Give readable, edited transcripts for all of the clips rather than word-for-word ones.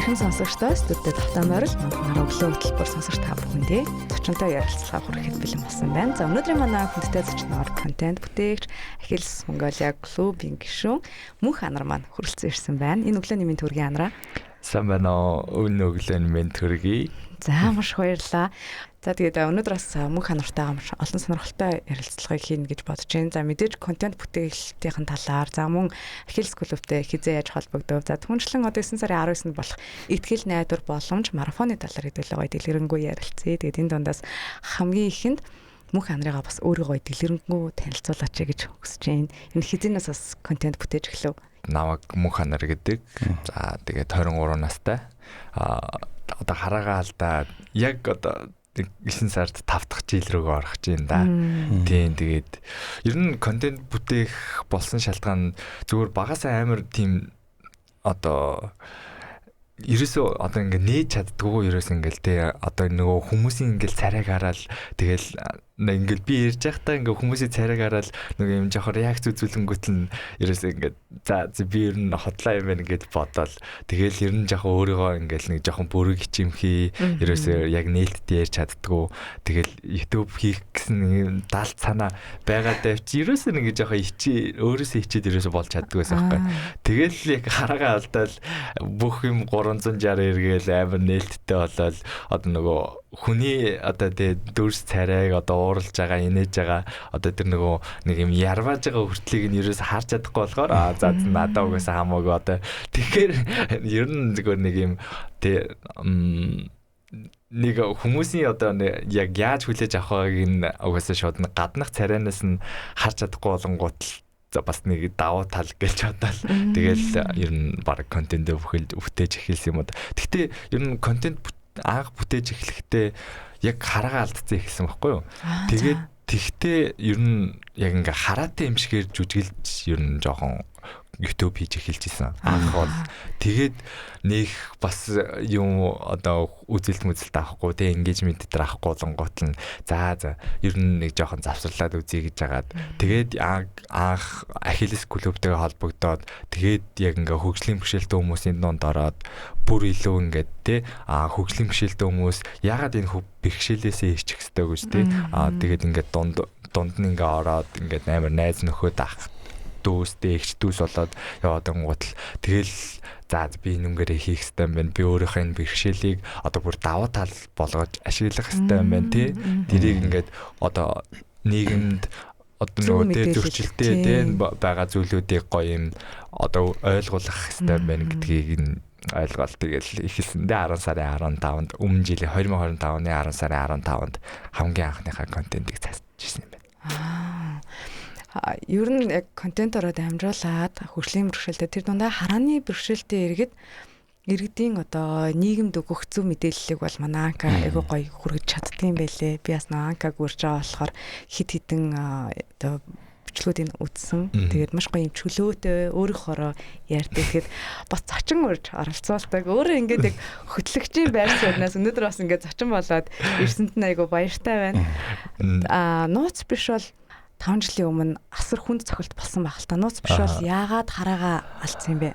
Хэрхэн сонсогчдоо студид автоморил манай өглөө хөтөлбөр сонсогч та бүхэндээ зочинтой ярилцлага хүрэхэд бэлэн болсон байна. За өнөөдрийн манай хүндтэй зочноор контент бүтээгч Ахилс Mongolia клубын гишүүн Мөнх Анар маань хүрэлцэн ирсэн байна. Энэ өглөөний минь төргийн анараа. Сайн байна уу? Өнөө өглөөний минь төргий. За маш баярлалаа. За тэгээд өнөөдрөөс Мөнх Анартайгаа олон сонирхолтой ярилцлагыг хийнэ гэж бодож байна. За мэдээж контент бүтээлтийн талаар за мөн Ахилс клубтэй хизээ яаж холбогдов. За түншлэн одоо 9 сарын 19-нд болох ихтгэл найдвар боломж марафоны талаар хэдүүлээ гоё дэлгэрэнгүй ярилцъя. Тэгээд энэ дундаас хамгийн ихэнд Мөнх Анарыгаа бас өөрөө гоё дэлгэрэнгүй танилцуулаач гэж хүсэж байна. Энэ хизэнээс бас контент бүтээж эхлэв. Намайг Мөнх Анар гэдэг. За тэгээд 23 настай. Одоо хараагаа алдаа яг одоо 9 сард 5 дахь жил рүүгээ орох чинь да. Тийм тэгээд ер нь контент бүтээх болсон шалтгаан зүгээр багасаа амар тийм одоо ерөөсөө одоо ингээ нээж чаддгүй ерөөс ингээл те одоо нөгөө хүмүүсийн ингээл царайг хараад тэгэл ингээл би ярьж байхдаа ингээ хүмүүсийн царайг хараад нөгөө юм жохор реакц үзүүлэнгүүт нь ерөөсөө ингээ за би ер нь хотлоо юм байна гэд бодоол тэгэл ер нь жохоо өөрийгөө ингээл нэг жохон бүрэг хичимхий ерөөсөө яг нээлттэй ярьж чаддгүй тэгэл YouTube хийх гэсэн даалт санаа байгаад авчи ерөөсөө ингээ жохоо өөрөөсөө хичээд ерөөсөө болж чаддгүйсэн байхгүй тэгэл яг хараагаа алдаал бүх юм 360 эргээл амар нээлттэй болоод одоо нөгөө хүний одоо тэгээ дүрс царайг одоо ууралж байгаа инээж байгаа одоо тэр нөгөө нэг юм ярвааж байгаа хүртлийг нь ерөөс харж чадахгүй болохоор за надаа угаасаа хамаагүй одоо тэгэхээр ер нь зүгээр нэг юм тэг нэг хүмүүсийн одоо яг яаж хүлээж авахыг нь угаасаа шууд гаднах царайнаас нь харж чадахгүй болонгууд бас нэг давуу тал гэж бодоод тэгэл ер нь баг контент бүтээж эхэлсэн юм уу. Гэхдээ ер нь контент анх бүтээж эхлэхдээ яг хараагаа алдсан эхэлсэн байхгүй юу. Тэгээд тэгтээ ер нь яг ингээ хараатай юм шигээр жүжиглж ер нь жоохон YouTube хийж эхэлжсэн. Анх бол тэгээд нэг бас юм одоо үзэлт авахгүй те engagement дээр авахгүй болонгот нь за ер нь нэг жоохон завсарлаад үзье гэж хагаад тэгээд анх Ахилс клубтэйгээ холбогдоод тэгээд яг ингээ хөгжлийн бэрхшээлтэй хүмүүсийн донд ороод бүр илүү ингээд те хөгжлийн бэрхшээлтэй хүмүүс ягаад энэ бэрхшээлээсээ ирчих хэвтэй гэж те тэгээд ингээд дунд нь ингээ ороод ингээд амар найз нөхөд ах дүүс дэгч дүүс болоод яваад ангуутал тэгэл за би нүнгээрээ хийх хэрэгтэй юм байна. Би өөрийнхөө энэ бэрхшээлийг одоо бүр даваа тал болгож ашиглах хэрэгтэй юм байна тий. Тэрийг ингээд одоо нийгэмд одоо нөгөө дээр зөрчилтэй тий байгаа зүйлүүдийг гоё юм одоо ойлгуулах хэрэгтэй юм байна гэдгийг нь ойлгоол тэгэл ихэлсэндээ 10 сарын 15-нд өмнө жилийн 2025 оны 10 сарын 15-нд хамгийн анхныхаа контентыг цацчихсан юм байна. Ер нь яг контент ороод амжуулаад хөгжлийн бэрхшээлтэй тэр дундаа харааны бэрхшээлтэй иргэдийн одоо нийгэмд өгөх зөв мэдээллийг бол манай анка айгуу гоё хүргэж чаддгийм байлээ. Би бас анкаг урьж байгаа болохоор хит хитэн одоо бичлэгүүдийг үзсэн. Тэгээд маш гоё юм чөлөөтэй өөрийнхоороо ярьдаг. Тэгээд бас зочин урьж оролцуулдаг. Өөрөө ингээд яг хөтлөгчийн байр сууриас өнөөдөр бас ингээд зочин болоод ирсэнд нь айгуу баяртай байна. Нууц биш бол 5 жилийн өмнө асар хүнд цохилт болсон байх л та. Нууц биш бол яагаад хараагаа алдсан юм бэ?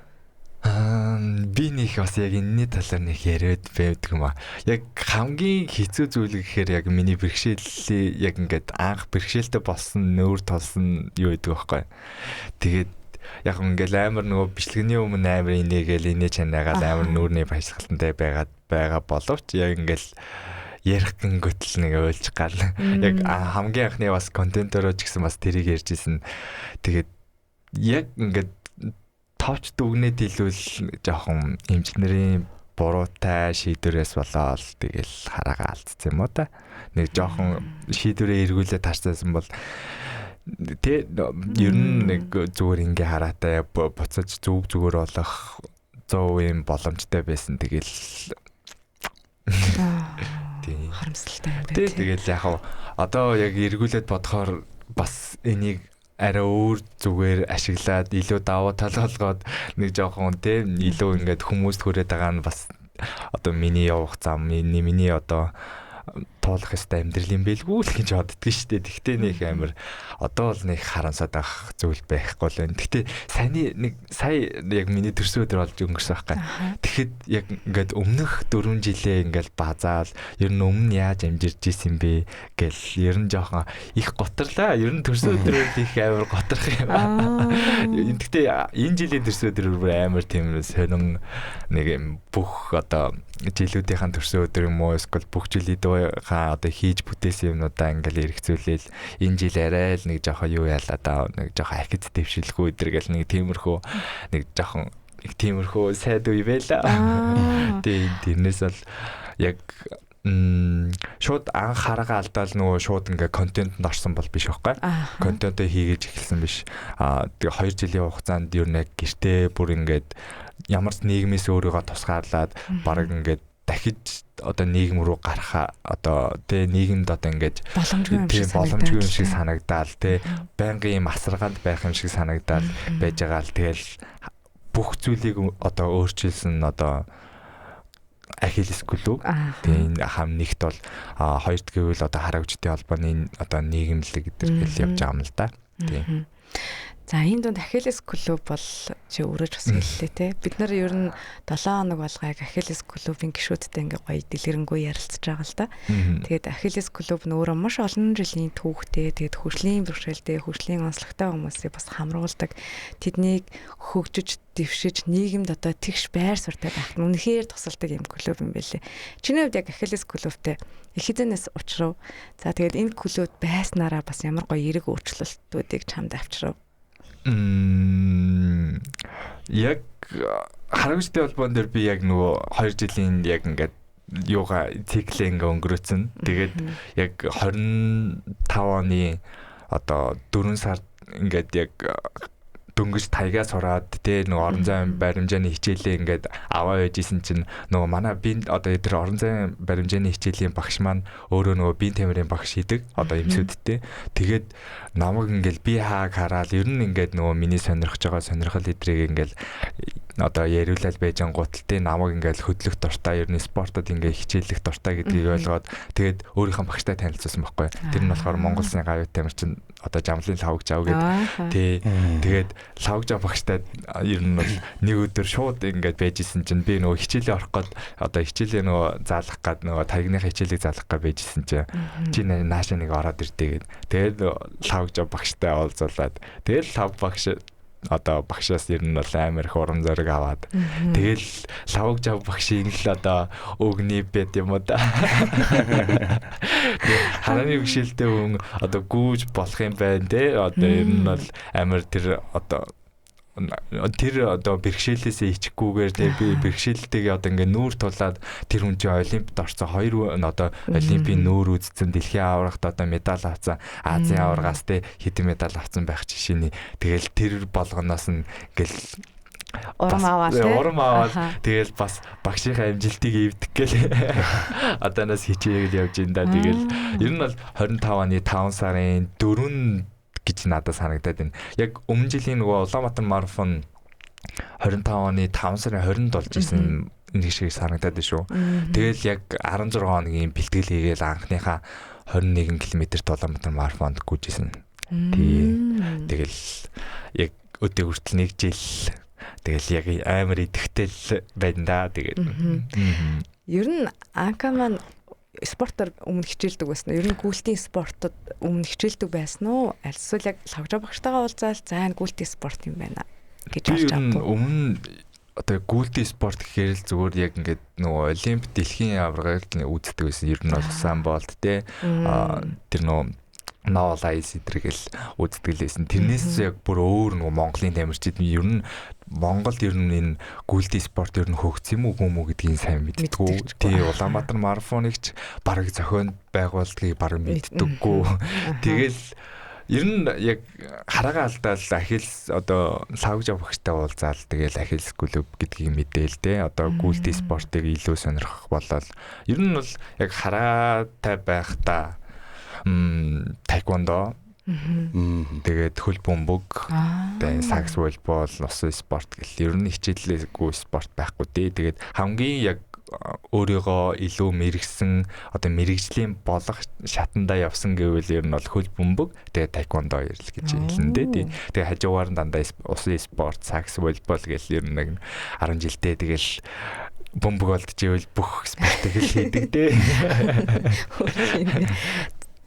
Би нэг бас яг энэний талаар нэг яриад байдаг юм аа. Яг хамгийн хэцүү зүйл гэхээр яг миний бэрхшээлээ яг ингээд анх бэрхшээлтэй болсон нүүр толсон юу гэдэг байхгүй. Тэгээд яг ингээл амар нөгөө бичлэгний өмнө амар инээгээл инээ чанаагаад амар нүүрний баясгалтантай байгаа боловч яг ингээл ярих гингөтл нэг ойлж гал. Яг хамгийн анхны бас контентороо ч гэсэн бас тэрийг ярьжсэн. Тэгээд яг ингээд товч дүгнээд илүүл жоохон эмчнэрийн буруутай шийдвэрээс болоод тэгэл хараагаа алдсан юм уу та. Нэг жоохон шийдвэрээ эргүүлээд тарцсан бол тэ ер нь нэг зүгээр ингээ хараатай буцаж зүгээр болох 100% юм боломжтой байсан. Тэгэл харамсалтай юм байна. Тэгэл яг одоо яг эргүүлээд бодохоор бас энийг арай өөр зүгээр ашиглаад илүү даваа тал болгоод нэг жоохон тийм илүү ингээд хүмүүст хүрээд байгаа нь бас одоо миний явах зам миний одоо туулах ёстой амьдрал юм байлгүй л гэж боддгоо шүү дээ. Тэгтээ нэг амар одоо бол нэг харамсаад байх зүйл байхгүй л байна. Тэгтээ сая яг миний төрсөн өдөр болж өнгөрсөн байхгүй. Тэгэхэд яг ингээд өмнөх 4 жилээ ингээд базаал ер нь өмнө яаж амжирч исэн бэ гэл ер нь жоохон их готрлаа. Ер нь төрсөн өдрөөр их амар готрох юм. Тэгтээ энэ жилийн төрсөн өдөр амар тийм сонин нэг юм бүх одоо жилүүдийн төрсөн өдөр юм уу эсвэл бүх жилийнхаа одоо хийж бүтээсэн юмнуудаа ингээл эргцүүлээл энэ жил арай л нэг жоохон юу яалаа да нэг жоохон ахиц дэвшилгүй өдөр гэл нэг тиймэрхүү сайд үе байла. Тэрнээс бол яг шууд анхаараа алдаал нөгөө шууд ингээ контентэнд орсон бол биш байхгүй. Контентоо хийгээж эхэлсэн биш. Тэгээ 2 жилийн хугацаанд ер нь яг гэртээ бүр ингээд ямар ч нийгмээс өөрийгөө тусгаарлаад баг ингээд дахиж одоо нийгэм рүү гарахаа одоо тэ нийгэмд одоо ингээд боломжгүй юм шиг санагдаал тэ байнгын юм асаргаанд байх юм шиг санагдаал байж байгаа л тэгэл бүх зүйлийг одоо өөрчилсөн одоо Ахиллес гүлүү. Тэгээ энэ хам нэгт бол хоёрт гэвэл одоо хараагчдын холбооны одоо нийгэмлэг гэдэг л явж байгаа юм л да. Тийм. За энэ донд Ахиллес клуб бол чи өөрөө ч бас хэллээ те. Бид нар ер нь 7 хоног болгоог Ахиллес клубын гишүүдтэй ингээ гоё дэлгэрэнгүй ярилцж байгаа л да. Тэгээд Ахиллес клуб нь өөрөө маш олон жилийн түүхтэй, тэгээд хөгжлийн бэрхшээлтэй, хөгжлийн онцлогтой хүмүүсийг бас хамруулдаг. Тэднийг хөгжиж, дэвшиж, нийгэмд одоо тэгш байр суртаа байх нь үнэхээр тусалдаг юм клуб юм байлээ. Чиний хувьд яг Ахиллес клубтэй их хизэнээс учрав. За тэгээд энэ клубд байснараа бас ямар гоё эерэг өөрчлөлтүүдийг чамд авчрав. Яг харагчтай холбоон дээр би яг нөгөө 2 жилийн яг ингээд юугаа циклээ ингээ өнгөрөөцөн. Тэгээд яг 25 оны одоо 4 сард ингээд яг дөнгөж тайгаа сураад тэ нөгөө орон зайн баримжааны хичээлээ ингээд аваа яжсэн чинь нөгөө манай би одоо тэр орон зайн баримжааны хичээлийн багш маань өөрөө нөгөө биеийн тамирын багш хийдэг одоо эмсүүдтэй. Тэгээд намайг ингээл би хааг хараад ер нь ингээд нөгөө миний сонирхож байгаа сонирхол идрийг ингээл одоо яриулаад байж ангууталтай намайг ингээл хөдлөх дуртай ер нь спортод ингээ хичээлэх дуртай гэдгийг ойлгоод тэгээд өөрийнхөө багштай танилцуулсан байхгүй. Тэр нь болохоор Монгол Улсын гавь тамирчин одоо Жамлын Лавгж ав гэдэг. Тэгээд Лавгж багштай ер нь бол нэг өдөр шууд ингээд байжсэн чинь би нөгөө хичээлээ орох гээд одоо хичээлээ нөгөө заалах гээд нөгөө тагныхаа хичээлийг заалах гээд байжсэн чинь чи нааша нэг ороод ирдээ гээд тэгээд Лавгж багштай уулзуулаад тэгээд Лав багш одоо багшаас ер нь бол амар их урам зориг аваад тэгэл Лавгж багшийн л одоо өгний бэд юм уу да. Харааны бэрхшээлтэй хүн одоо гүйж болох юм байна те. Одоо ер нь бол амар тэр одоо бэрхшээлээсээ ичггүйгээр те би бэрхшээлтэйгээ одоо ингээ нүүр тулаад тэр хүн чинь олимпиад орсон 2 одоо олимпийн нүүр үзсэн дэлхийн аврагт одоо медаль авсан Азийн аврагаас те хэдэн медаль авсан байх жишээний тэгэл тэр болгоноос нь ингээл урам аваад тэгэл бас багшийнхаа амжилтыг эвдэх гээл одооноос хичээл явж ин да тэгэл ер нь бол 25 оны 5 сарын 4 гэж надад санагдаад байна. Яг өмнө жилийн нөгөө Улаанбаатар марафон 25 оны 5 сарын 20-нд болж исэн нэг шиг санагдаад байна шүү. Тэгэл яг 16 хоногийн бэлтгэл хийгээл анхныхаа 21 км-т Улаанбаатар марафонд гүйжсэн. Тэгэл яг өдөө хүртэл 1 жил тэгэл яг амар идэвхтэй байна да. Тэгээд ер нь анка маань спортоор өмнө хичээлдэг байсан. Ер нь гүйлтийн спортод өмнө хичээлдэг байсан уу? Эсвэл яг Лавгж багштайгаа уулзаал за энэ гүйлтийн спорт юм байна гэж харж байгаа. Өмнө одоо гүйлтийн спорт гэхээр л зүгээр яг ингээд нөгөө олимп дэлхийн аваргыг үздэг байсан. Ер нь бол сан болт те. Тэр нөгөө Novel Ice эдрэгэл үздэг лээсэн. Тэрнээс яг бүр өөр нөгөө Монголын тамирчид ер нь Монголд ер нь энэ гүйлтийн спорт ер нь хөгжсөн юм уу гүм үү гэдгийг сайн мэддэггүй. Тий Улаанбаатар марафоныг ч бараг зохион байгуулалтыг бараг мэддэггүй. Тэгэл ер нь яг хараагаа алдаал Ахиллес одоо Лавгж багштай уулзаал тэгэл Ахиллес клуб гэдгийг мэдээл те. Одоо гүйлтийн спортыг илүү сонирхох болол ер нь бол яг хараатай байхдаа таеквондо тэгээд хөл бөмбөг тэгээд сакс волейбол ус спорт гэл ер нь хичээлээгүй спорт байхгүй дээ. Тэгээд хамгийн яг өөрийгөө илүү мэрэгсэн одоо мэрэгжлийн болох шатандаа явсан гэвэл ер нь бол хөл бөмбөг тэгээ таеквондо ярил гэж хэлнэ дээ. Тэгээ хажуугаар нь дандаа усын спорт, сакс, волейбол гэл ер нь нэг 10 жилдээ тэгэл бөмбөг болдчихвэл бүх спортыг л хийдэг дээ.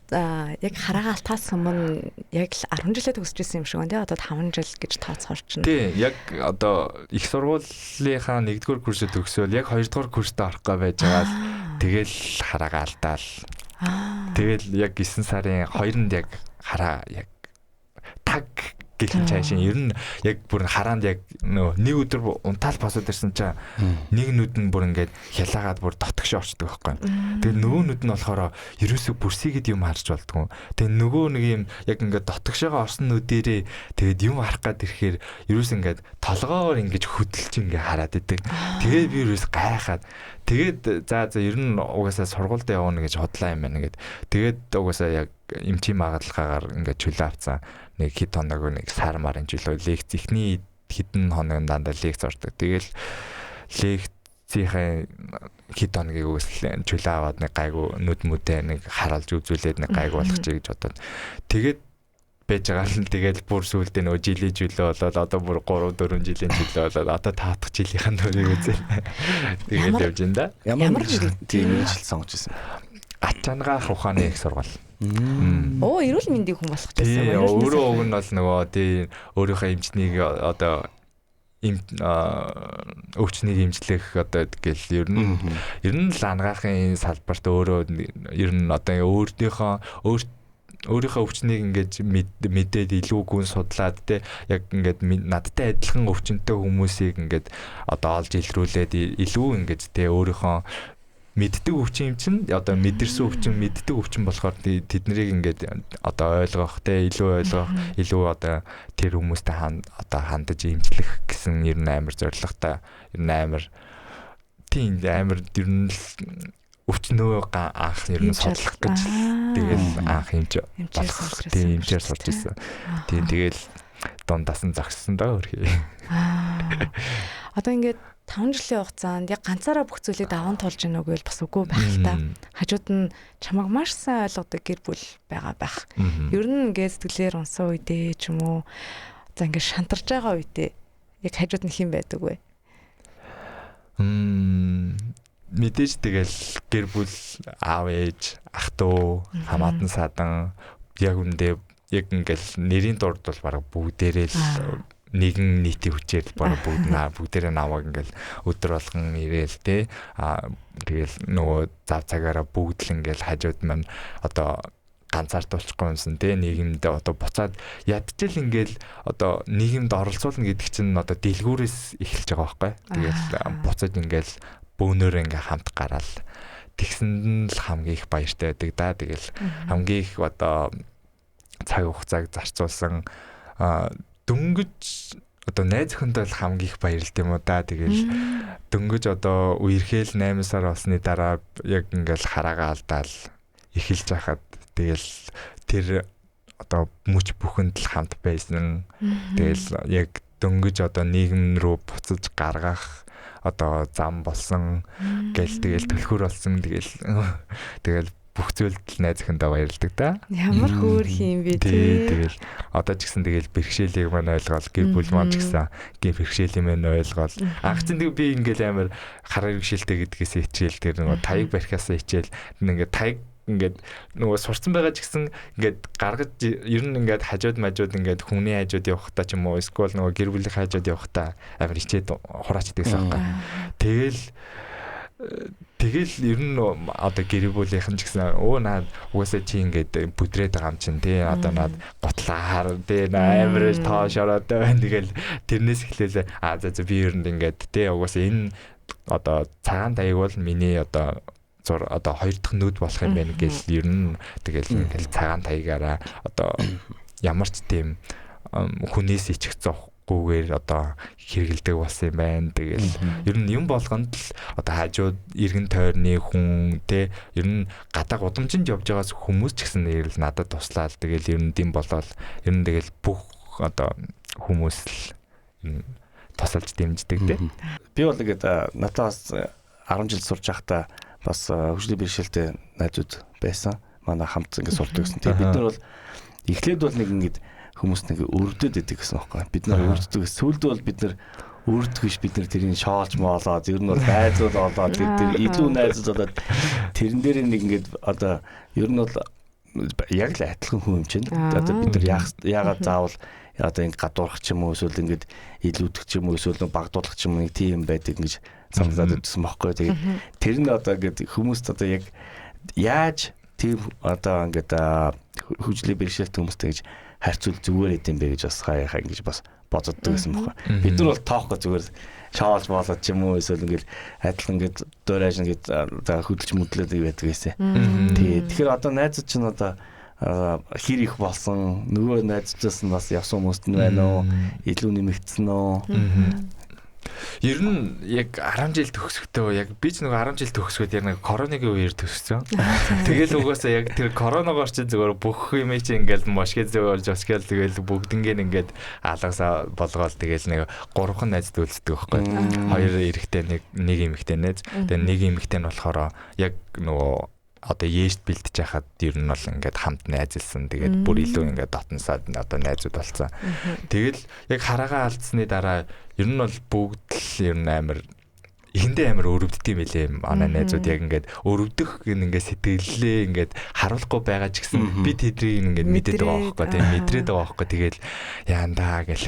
За яг хараагаалтаас өмнө яг л 10 жилээ төгсөж ирсэн юм шиг байна тий. Одоо 5 жил гэж тооцохоор чинь. Тий, яг одоо их сургуулийнхаа 1-р курсэд төгсөөл яг 2-р курстээ орохгүй байж байгаа л тэгэл хараагаалтаал. Тэгэл яг 9 сарын 2-нд яг хараа яг таг гэлэн цаашин ер нь яг бүр хараанд яг нэг өдөр унтаал босоод ирсэн чинь нэг нүд нь бүр ингээд хялаагаад бүр дотгошоо орчдөг байхгүй. Тэгээ нөгөө нүд нь болохоор ерөөсөө бүрсийгэд юм харж болдгоо. Тэгээ нөгөө нэг юм яг ингээд дотгошоогоо орсон нүдээрээ тэгээд юм харах гад ирэхээр ерөөсөө ингээд толгоогоор ингээд хөдөлж ингээд хараад идэг. Тэгээ би ерөөс гайхаад тэгээд за ер нь угаасаа сургуульд явна гэж хотлаа юм байна гэд. Тэгээд угаасаа яг эмчийн магадлалгаар ингээд чөлөө авцсан. Нэг хэд хоног нэг сар марын жилөө лекц ихний хэдэн хоног дандаа лекц ордог. Тэгэл лекцийн хэд хоногийг үсэл чөлөө аваад нэг гайгүй нүд мүдээ нэг харуулж үзүүлээд нэг гайгүй болох чи гэж бодоод тэгээд байж байгаа л тэгэл бүр сүулдэ нөгөө жилийн чөлөө болоод одоо бүр 3-4 жилийн чөлөө болоод одоо 5 дахь жилийнх нь төрийг үзээ. Тэгээд явж ин да. Ямар жил жил сонгож ирсэн. Ачаангаах ухааны их сургууль. Оо, эрүүл мэндийн хүн болох гэсэн юм. Өөрөө уг нь бол нөгөө тий өөрийнхөө эмчнийг одоо өвчнийг эмчлэх одоо гэл ер нь л ангаахын салбарт өөрөө ер нь одоо өөрийнхөө өвчнийг ингэж мэдээд илүү гүн судлаад те яг ингээд надтай адилхан өвчнөд хүмүүсийг ингээд одоо олж илрүүлээд илүү ингэж те өөрийнхөө мэддэг өвчин юм чинь одоо мэдэрсэн өвчин мэддэг өвчин болохоор тэднийг ингээд одоо ойлгох те илүү ойлгох илүү одоо тэр хүмүүстэй хандаж эмчлэх гэсэн ер нь амар зорилготой ер нь амар тийм амар ер нь өвчнөө анх ер нь судлах гэж тэгэл анх болох тийм эмчээр сурч ирсэн. Тийм тэгэл дундаас нь зогссон даа хөрхий. Одоо ингээд 5 жилийн хугацаанд яг ганцаараа бүх зүйлийг даван туулж ийнө үгүй бас үгүй байх л та. Хажууд нь чамайг маш сайн ойлгодог гэр бүл байгаа байх. Ер нь ингээд сэтгэлээр унсан үедээ ч юм уу за ингээд шантарч байгаа үедээ яг хажууд нь хэн байдаг вэ? Мэдээж тэгэл гэр бүл аав ээж ах トゥ хамаатан садан яг үндэ яг ингээд нэрийн дурд бол бараг бүгдээрээ л нэгэн нийтийн хүчээр бараг бүгдээрээ наваг ингээл өдөр болгон ирээл те тэгэл нөгөө зав цагаараа бүгд л ингээл хажууд маань одоо ганцаард болчихгүй юмсан те нийгэмд одоо буцаад ядчил ингээл одоо нийгэмд оролцуулна гэдэг чинь одоо дэлгүүрээс эхэлж байгаа байхгүй. Тэгэл буцаад ингээл бөөнөр ингээ хамт гараал тэгсэнд л хамгийн их баяртай байдаг да. Тэгэл хамгийн их одоо цаг хугацааг зарцуулсан дөнгөж одоо найз өхөндөө л хамгийн их баярлт юм уу да. Тэгэл дөнгөж одоо үерхэл 8 сар болсны дараа яг ингээл хараагаа алдаал эхэлж байхад тэгэл тэр одоо мөч бүхэнд л хамт байсан. Тэгэл яг дөнгөж одоо нийгэм рүү буцаж гаргах одоо зам болсон гэл тэгэл төлхөр болсон тэгэл бүх зүйлд найз өхөндөө баярлдаг да. Ямар хөөрхи юм бэ тий. Тэгэл одоо ч гэсэн тэгэл бэрхшээлийг маань ойлгоол гэр бүл маань ч гэсэн бэрхшээлийг маань ойлгоол. Анх чинь би ингээл амар хараа бэрхшээлтэй гэдгээс хичээл тэр нөгөө таяг барихаас хичээл ингээд таяг ингээд нөгөө сурцсан байгаа ч гэсэн ингээд гаргаж ер нь ингээд хажууд мажууд ингээд хүний хажууд явахдаа ч юм уу эсвэл нөгөө гэр бүлийн хажууд явахдаа амар хичээд хураачдаг гэсэн юм. Тэгэл ер нь одоо гэр бүлийнхэн ч гэсэн наад угаасаа чи ингээд бүдрээд байгаа юм чинь тий одоо наад готлаа хар тий амар тоошороод байна. Тэгэл тэрнээс эхлээл за би ер нь ингээд тий угаасаа энэ одоо цагаан таяг бол миний одоо хоёр дахь нүд болох юм байна гэж ер нь тэгэл ингээд цагаан таягаараа одоо ямар ч тийм хүнээс ичих гүүгээр одоо хэрэгэлдэг болсон юм байна. Тэгэл ер нь юм болгонд л одоо хажууд иргэн тойрны хүн те ер нь гадаа гудамжинд явж байгаас хүмүүс ч гэсэн нэрэл надад туслаад тэгэл ер нь дэм болоод ер нь тэгэл бүх одоо хүмүүс л тусалж дэмждэг те. Би бол ингээд надаас 10 жил сурж байхдаа бас хөгжлийн бэрхшээлтэй найзууд байсан. Манай хамт ингээд сурдаг гэсэн. Тэгээ бид нар бол эхлээд бол нэг ингээд хүмүүс нэг өрдөд идэг гэсэн байхгүй. Бид нар өрддөг. Сүүлд бол бид нар өрдөх биш, бид нар тэрийг шоолж моолоод ер нь бол найзууд олоод тэр илүү найзууд болоод тэрэн дээр нэг ингээд одоо ер нь бол яг л адилхан хүн юм чинь. Одоо бид нар яагаад заавал одоо ингэ гадуурх ч юм уу эсвэл ингээд илүүдэх ч юм уу эсвэл багдуулах ч юм уу нэг тийм байдаг гэж санагдаад байсан байхгүй. Тэгээд тэр нь одоо ингээд хүмүүст одоо яг яаж тийм одоо ингээд хөгжлийн бэрхшээлтэй хүмүүстэй гэж харьцуул зүгээр идэм бэ гэж бас хаяхаа ингэж бас боддог гэсэн байхгүй. Бид нар бол тоохгүй зүгээр шоолж болоод ч юм уу эсвэл ингээд адилхан ингээд дуурайж ингээд одоо хөдөлж мэдлээд байдаг гэсэн. Тэгэхээр одоо найзууд чинь одоо хэр их болсон нөгөө найзчаас нь бас явсан хүмүүст нь байна уу? Илүү нэмэгдсэн үү? Ер нь яг 10 жил төгсөхдөө яг би ч нөгөө 10 жил төгсгөөд яг нэг коронагийн үеэр төгссөн. Тэгэл угаасаа яг тэр коронавигоор чи зүгээр бүх юм чи ингээл мошгээ зөөлж осгэл тэгэл бүгднгээр ингээд алгасаа болгоол тэгэл нэг 3хан найзд үлддэг байхгүй. 2 эрэгтэй нэг эмэгтэй найз. Тэгээ нэг эмэгтэй нь болохоор яг нөгөө одоо ээжт бэлдэж яхад ер нь бол ингээд хамт найзлсан. Тэгээд бүр илүү ингээд дотносаад одоо найзууд болсон. Тэгэл яг хараагаа алдсны дараа ер нь бол бүгд л ер нь амар эхэндээ амар өрөвддөг юм билээ. Манай найзууд яг ингээд өрөвдөх ингээд сэтгэлээ ингээд харуулахгүй байгаа ч гэсэн би тэдрийг ингээд мэдээд байгаа байхгүй тийм мэдрээд байгаа байхгүй. Тэгэл яандаа гэл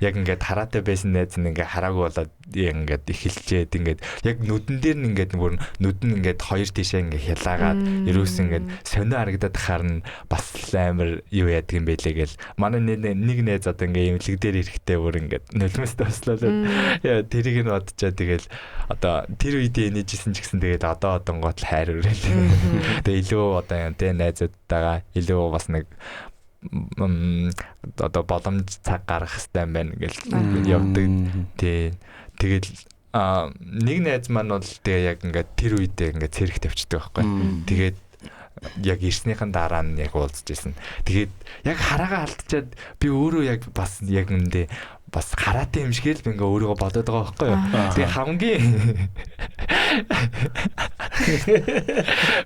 яг ингээд хараатай байсан найз нь ингээд хараагүй болоод ингээд эхэлчээд ингээд яг нүдэн дээр нь ингээд бүр нүд нь ингээд хоёр тишээ ингээд хялаагаад ерөөс ингээд сонио харагдаад харна бас амар юу яадаг юм бэлээ гэл манай нэг найз одоо ингээд эмнэлэг дээр ирэхдээ бүр ингээд нулимстай бослоо яа тэрийг нь бодчаа тэгэл одоо тэр үед энэжсэн ч гэсэн тэгээд одоо одонгот л хайр өрөөл. Тэгээд илүү одоо тэ найзуудтайгаа илүү бас нэг одоо боломж цаг гаргах хэрэгтэй байна гэж явдаг. Тэгэл нэг найз маань бол тэгээ яг ингээд тэр үедээ ингээд цэрэг тавьчихдаг байхгүй. Тэгээд яг ирснийхэн дараа нь яг уулзж ирсэн. Тэгээд яг хараагаа алдчихад би өөрөө яг бас яг үндэ бас хараатай юм шиг л ингээ өөрийгөө бодоод байгаа байхгүй юу. Тэгээ хамгийн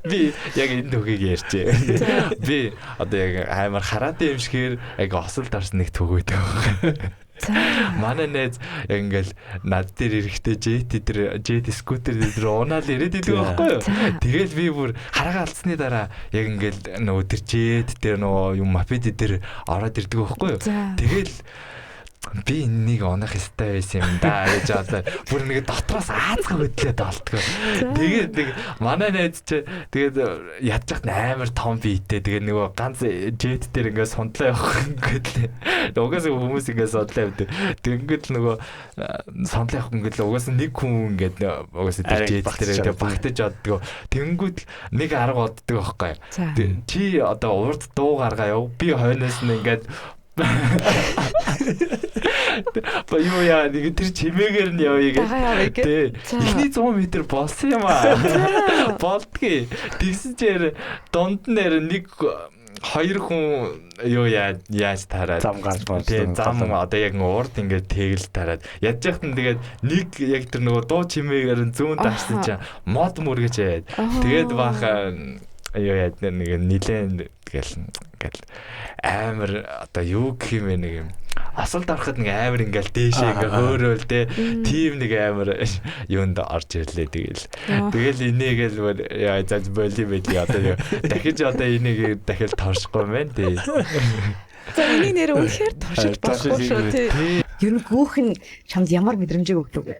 би яг энэ төгийг ярьчээ. Би одоо яг амар хараатай юм шигээр яг осол дарс нэг төгөөд байгаа. Манай найз яг ингээл над дээр эрэхтэй жет скутер дээр унаал ирээд идэг байхгүй юу. Тэгэл би бүр хараагаа алдсны дараа яг ингээл нөгөө тэр жет дээр нөгөө юм мопед дээр ороод ирдэг байхгүй юу. Тэгэл би энийг унах ёстой байсан юм да гэж одоо бүр нэг дотроос аазгаа хөдлөөд олдгоо. Тэгээд нэг манай найз чи тэгээд ядчих амар том биетэй тэгээд нөгөө ганц жет дээр ингээ сундлаа явах ингээд л угаасаа хүмүүс ингээ сундлаа явдаг. Тэгэнгүүт нөгөө сундлаа явах ингээд л угаасаа нэг хүн ингээд угаасаа тэр жет дээр багтаж оддгоо. Тэгэнгүүт нэг арга боддог байхгүй. Чи одоо урд дуу гаргаа яв. Би хойноос нь ингээд Юу яа нэг тэр чимээгээр нь явъя гэдэг. Эхний 100 м болсон юм аа. Болдгийг. Тэгсэн чинь дунд нэр нэг 2 хүн юу яаж тараад зам гарч болсон. Зам одоо яг урд ингээд тэгэл тараад ядж яхад нь тэгээд нэг яг тэр нөгөө дуу чимээгээр нь зүүн дарсан чинь мод мөргөж яад. Тэгээд баха юу яа нэг нилэн тэгэл ингээд амар одоо юу гэх юм бэ нэг юм асуулт ороход нэг амар ингээл дээшээ ингээ хөөрөөл те тим нэг амар юунд орж ирлээ тэгэл энийгэл яа заз боли мэли одоо дахиж одоо энийг дахиад торшихгүй байна тий. За энэ нэр үнэхээр торшиж болохгүй шүү тий. Ер нь гүүхэн чамд ямар мэдрэмжийг өгдөг вэ?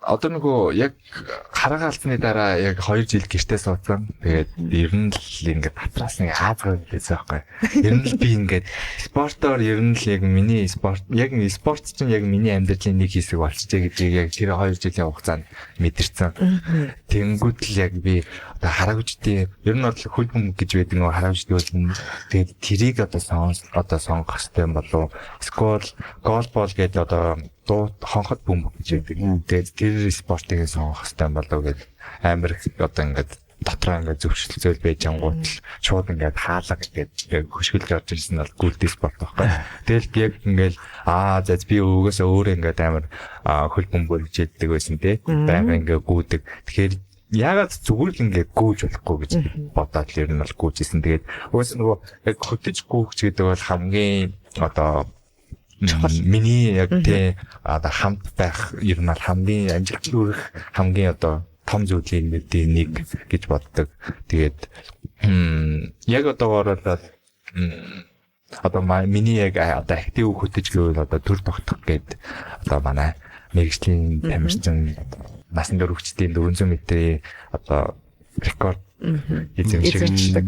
Одоо нөгөө яг хараагаа алдсны дараа яг 2 жил гэртээ суудсан. Тэгээд ер нь л ингээд татраас нэг аазгаа хэлсэн байхгүй. Ер нь л би ингээд спортоор ер нь л яг миний спорт чинь яг миний амьдралын нэг хэсэг болчихжээ гэж яг тэр 2 жилийн хугацаанд мэдэрсэн. Тэнгүүд л яг би одоо хараагчдын ер нь бол хөл бөмбөг гэж байдаг нөгөө хараагчдын хөл бөмбөг. Тэгээд тэрийг одоо сонгох хэрэгтэй юм болов. Скол голбол гэдэг одоо дуу хонхот бөмбөг гэж байдаг. Тэгээд тэр спортыг сонгох хэрэгтэй болов гэж амар одоо ингээд дотроо ингээд зөвшөлтөөл байж ангууд шууд ингээд хаалга гэдэг хөшгөл гарч ирсэн бол гүйлтэй спорт байхгүй. Тэгэл би яг ингээд за би өвгөөсөө өөрөө ингээд амар хөл бөмбөг хичээлдэг байсан те. Байнга ингээд гүйдэг. Тэгэхээр ягаад зүгээр л ингээд гүйж болохгүй гэж бодоод л ер нь бол гүйжсэн. Тэгээд уус нөгөө яг хөтөж гүйж гэдэг бол хамгийн одоо миний яг тий хамт байх ер нь хамгийн амжилт хүрэх хамгийн одоо том зүйлийн нэг гэж боддог. Тэгээд яг одоогоор л одоо миний яг одоо актив хөтөж гэвэл одоо төр тогтох гээд одоо манай мэргэжлийн тамирчин насан туршидтын 400 м-ийн одоо рекорд эзэмшигддэг.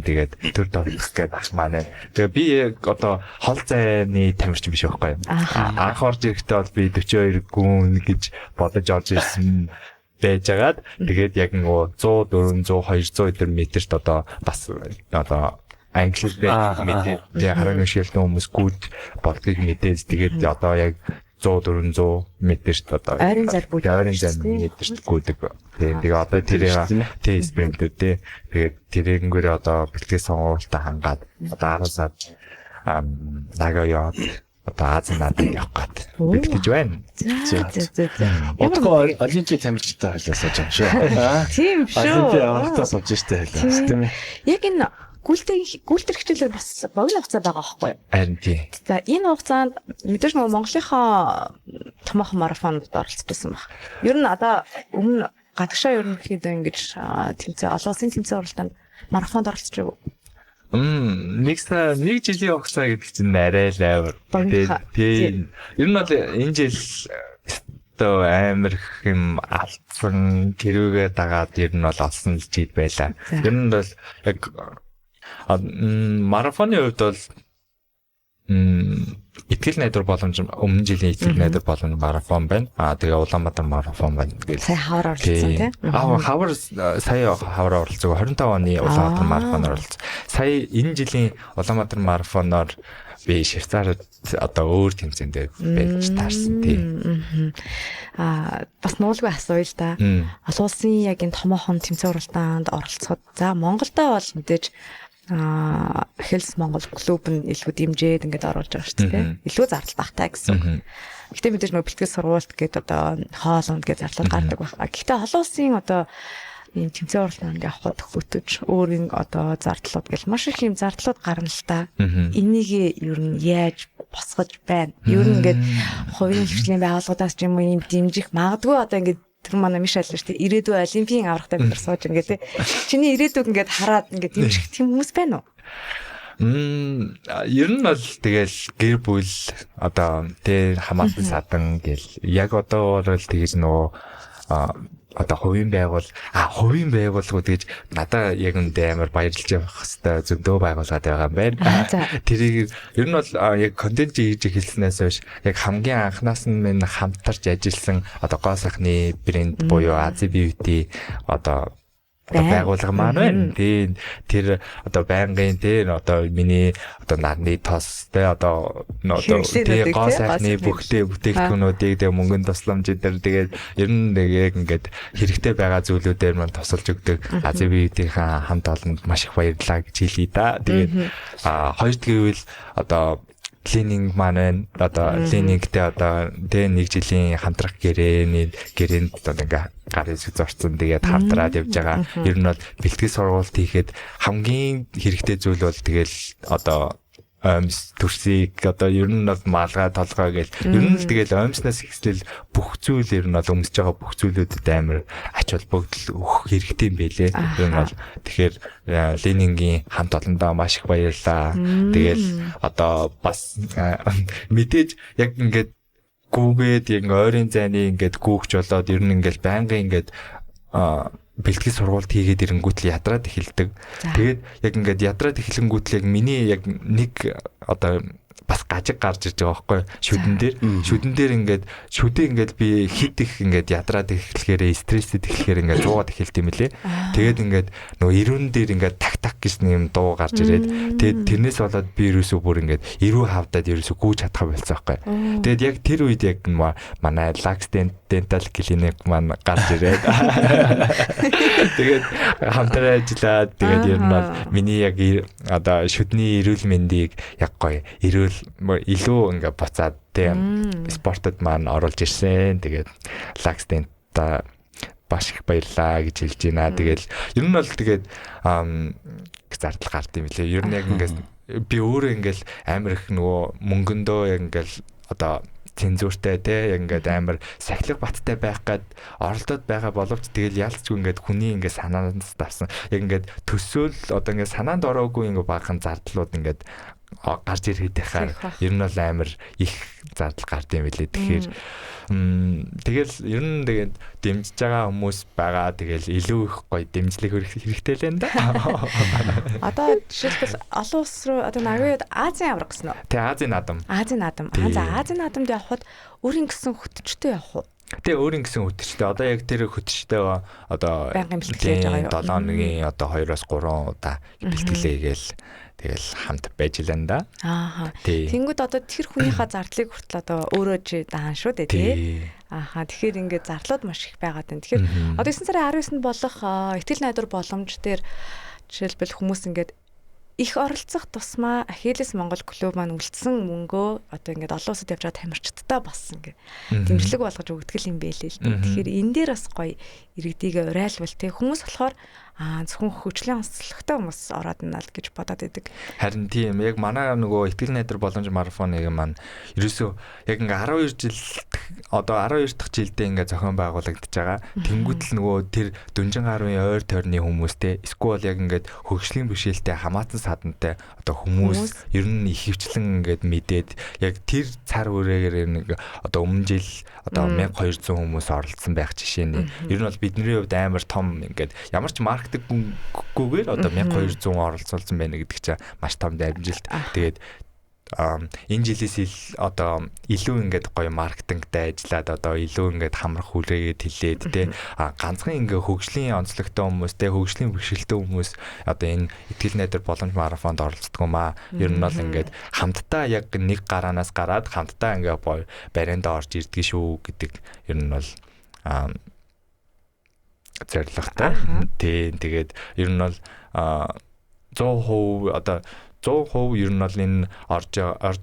Тэгээд төр тогтох гээд ах манай. Тэгээ би яг одоо хол зайны тамирчин биш байхгүй юу? Анх орж ирэхдээ бол би 42 гүн гэж бодож орж ирсэн байжгаад тэгээд яг нөгөө 100 400 200 метрт одоо бас одоо англиар мэдээ харин шилдэг хүмүүс гүйж болдгийг мэдээж тэгээд одоо яг 100 400 метрт одоо ойрын зар метрт гүйдэг. Тэгээд одоо тэрийг спринтер тэгээд тэрнгүүрээ одоо бэлтгэл сонгуультай хангаад одоо 10 сар нага яваад одоо Азийн наадад явах гээд бэлтгэж байна. За. Одгоо олимпийн тамирчтай хайлаасаж юм шүү. Тийм шүү. Олимпийн авалтаа сууж штэ хайлаас тийм ээ. Яг энэ гүйлтэр хичээлээр бас богино хугацаа байгаа байхгүй юу? Харин тий. За энэ хугацаанд мэдээж нөгөө Монголынхоо томоохон марафонд оролцсон баг. Ер нь одоо өмнө гадагшаа ерөнхийдөө ингэж тэмцээн олон улсын тэмцээн оролтонд марафонд оролцож байгаа. Нэг жилийн хугацаа гэдэг чинь арай л амар. Тийм. Ер нь бол энэ жил одоо амар хэм алдсан тэрүүгээ дагаад ер нь бол олсон жил байлаа. Ер нь бол яг марафоны хувьд бол итгэл найдвар боломж өмнө жилийн итгэл найдвар боломж марафон байна. Тэгээ Улаанбаатар марафон байна. Сая хавар оролцсон тийм. Сая хавар оролцсон. 25 оны Улаанбаатар марафоноор оролцсон. Сая энэ жилийн Улаанбаатар марафоноор би Швейцарт одоо өөр тэмцээндээ байж таарсан тийм. Бас нуулгүй асууя л да. Олон улсын яг энэ томоохон тэмцээн уралдаанд оролцоход за Монголдоо бол мэдээж Health Монгол клуб нь илүү дэмжээд ингээд оруулж байгаа шүү дээ. Илүү зардал багтай гэсэн. Гэтэ мэдээж нөгөө бэлтгэл сургуульт гэдэг одоо хоолонд гэж зарлал гардаг байна. Гэхдээ олон улсын одоо ийм тэмцээн уралдаанд явхад хөтөж өөрийн одоо зардлууд гэл маш их ийм зардлууд гарна л та. Энийг ер нь яаж босгож байна? Ер нь ингээд хувийн хвшлийн байгууллагуудаас ч юм уу ийм дэмжих магадгүй одоо ингээд тэр манай миш айлж тий ирээдүй олимпийн аврагтай бид нар сууж ингээд тий. Чиний ирээдүйг ингээд хараад ингээд дэмжих тийм хүмүүс байна уу? Ер нь бол тэгэл гэр бүл одоо тэр хамаасан садан гэл яг одоо бол тэгэж нөгөө одоо хувийн байгууллагууд гэж надад яг үндэ амар баярлж явах хэвээр зөндөө байгууллагад байгаа юм байна. Тэрийг ер нь бол яг контент хийж эхэлснээс хойш яг хамгийн анхнаас нь минь хамтарч ажилласан одоо гоо сайхны брэнд буюу Azi Beauty одоо байгууллага маань байна. Тэр одоо байнгын тэр одоо миний одоо нарны тос те одоо тэр гоо сайхны бүтээгдэхүүнүүдийг тэгээ мөнгөнд тусламж дээр тэгээд ер нь яг ингээд хэрэгтэй байгаа зүйлүүдээр маань тусалж өгдөг Azi Beauty-ийн хамт олонд маш их баярлалаа гэж хэлье да. Тэгээд хоёр гэвэл одоо клининг маань одоо клинингтэй одоо тэ нэг жилийн хамтрах гэрээнд одоо ингээ гарын зүг зорцсон тэгээд хамтраад явж байгаа. Ер нь бол бэлтгэл сургалт хийхэд хамгийн хэрэгтэй зүйл бол тэгэл одоо омс төрсийг одоо ер нь бол маалгаа толгой гэл ер нь л тэгэл омснаас ихсэл бүх зүйл ер нь бол өмсөж байгаа бүх зүйлүүдэд амар ач холбогдол өгөх хэрэгтэй юм байлээ. Ер нь бол тэгэхээр Ленингийн хамт олондоо маш их баярлалаа. Тэгэл одоо бас мэдээж яг ингээд гүүгээд яг ойрын зайны ингээд гүүгч болоод ер нь ингээд байнгын ингээд бэлтгэл сургалт хийгээд ирэнгүүтэл ядраад эхэлдэг. Тэгээд яг ингээд ядраад эхлэнгүүтэл яг миний яг нэг одоо бас гажиг гарч ирж байгаа байхгүй шүдэн дээр ингээд шүдээ ингээд би хит их ингээд ядраад эхлэхээр стрессэд эхлэхээр ингээд зуугаад эхэлт юм лээ. Тэгээд ингээд нөгөө ирүүн дээр ингээд атак гэж нэг юм дуу гарч ирээд тэгээд тэрнээс болоод би ерөөсөө бүр ингээд эрүү хавдаад ерөөсөө гүйж чадах болсон байхгүй. Тэгээд яг тэр үед яг манай Lux Dental Clinic маань гарч ирээд тэгээд хамтран ажиллаад тэгээд ер нь бол миний яг одоо шүдний эрүүл мэндийг яг гоё илүү ингээд буцаад тийм спортод маань оруулж ирсэн. Тэгээд Lux Dental баш их баярлаа гэж хэлж байна. Тэгэл ер нь бол тэгээд зардал гард юм лээ. Ер нь яг ингээд би өөрөө ингээд амар их нөгөө мөнгөндөө яг ингээд одоо цензуртай те яг ингээд амар сахилга баттай байх гад оролдоод байгаа боловч тэгэл ялцгүй ингээд хүний ингээд санаанаас давсан. Яг ингээд төсөөл одоо ингээд санаанд ороогүй ингээд баахан зардлууд ингээд гарч ирэхэд байхаар ер нь бол амар их зардал гард юм билээ. Тэгэхээр тэгэл ер нь тэгээд дэмжиж байгаа хүмүүс байгаа. Тэгэл илүү их гоё дэмжлэг хэрэгтэй л энэ да. Одоо жишээлбэл олон улс руу одоо Норвегид Азийн авраг гэсэн үү? Тэ Азийн наадам. Азийн наадам. За Азийн наадамд явхад өөрийн гэсэн хөтөчтэй явах уу? Тэгээ өөрийн гэсэн хөтөчтэй. Одоо яг тэр хөтөчтэй одоо байнгын бэлтгэлээж байгаа юу? 7 хоногийн одоо 2-3 удаа бэлтгэлээгээл тэгэл хамт байж л энэ да. Ааха. Тэнгүүд одоо тэр хүнийхээ зардлыг хүртэл одоо өөрөө чи даан шүү дээ тий. Ааха. Тэгэхээр ингээд зарлууд маш их байгаад байна. Тэгэхээр одоо 9 сарын 19-нд болох ихтгэл найдвар боломж дээр жишээлбэл хүмүүс ингээд их оролцох тусмаа Achilles Монгол клуб маань үлдсэн мөнгөө одоо ингээд олон улсад явж байгаа тамирчидтай бас ингээд дэмжлэг болгож өгдөг юм байлээ л дээ. Тэгэхээр энэ дээр бас гоё иргэдийг урайлвал тий хүмүүс болохоор зөвхөн хөгжлийн онцлогтой хүмүүс ороод байна л гэж бодоод байдаг. Харин тийм яг манай нөгөө ихтгэл найдвар боломж марафоныг маань ерөөсөө яг ингээ 12 жил одоо 12 дахь жилдээ ингээ зохион байгуулагдаж байгаа. Тэнгүүтэл нөгөө тэр Дүнжин гарын ойр тойрны хүмүүстэй эсвэл яг ингээд хөгжлийн бишэлтэй хамаатан садантай одоо хүмүүс ер нь их хвчлэн ингээд мэдээд яг тэр цар хүрээгээр нэг одоо өмнө жил одоо 1200 хүмүүс оролцсон байх жишээ нь. Ер нь бол бидний хувьд амар том ингээд ямар ч маркетинггүйгээр одоо 1200 оролцуулсан байна гэдэг чинь маш том дамжилт. Тэгээд энэ жилээс одоо илүү ингээд гоё маркетингтай ажиллаад одоо илүү ингээд хамрах хүрээгээд хэлээд те ганцхан ингээ хөгжлийн онцлогтой хүмүүс те хөгжлийн бэрхшээлтэй хүмүүс одоо энэ ихтгэл найдвар боломж марафонд оролцдог юм аа. Ер нь бол ингээд хамтдаа яг нэг гараанаас гараад хамтдаа ингээ барианда орж ирдэг шүү гэдэг ер нь бол зорилготой. Тэгээд ер нь бол 100% одоо 100% ер нь бол энэ орж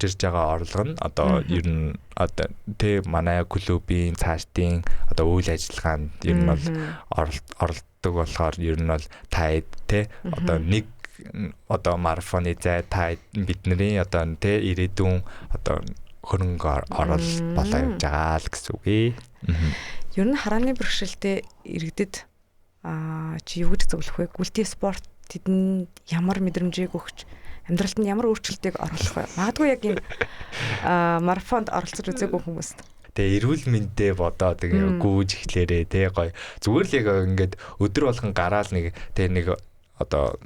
ирж байгаа орлого нь одоо ер нь одоо тэ манай клубийн цаашдын одоо үйл ажиллагаанд ер нь бол оролдог болохоор ер нь бол та тэ одоо нэг одоо марафоны зай та бидний одоо тэ ирээдүйн одоо хөрөнгө оруулалт болоо явж байгаа л гэсэн үг ээ. Ер нь харааны бэрхшээлтэй иргэдэд чи юу гэж зөвлөх вэ? Гүлтий спорт тэдэнд ямар мэдрэмжийг өгч амьдралд нь ямар өөрчлөлтийг оруулах вэ? Магадгүй яг энэ марафонд оролцож үзээгүй хүмүүст. Тэгээ эрүүл мэндээ бодоо тэгээ гүйж эхлээрээ тэ гоё. Зүгээр л яг ингээд өдөр болгон гараал нэг тэ нэг одоо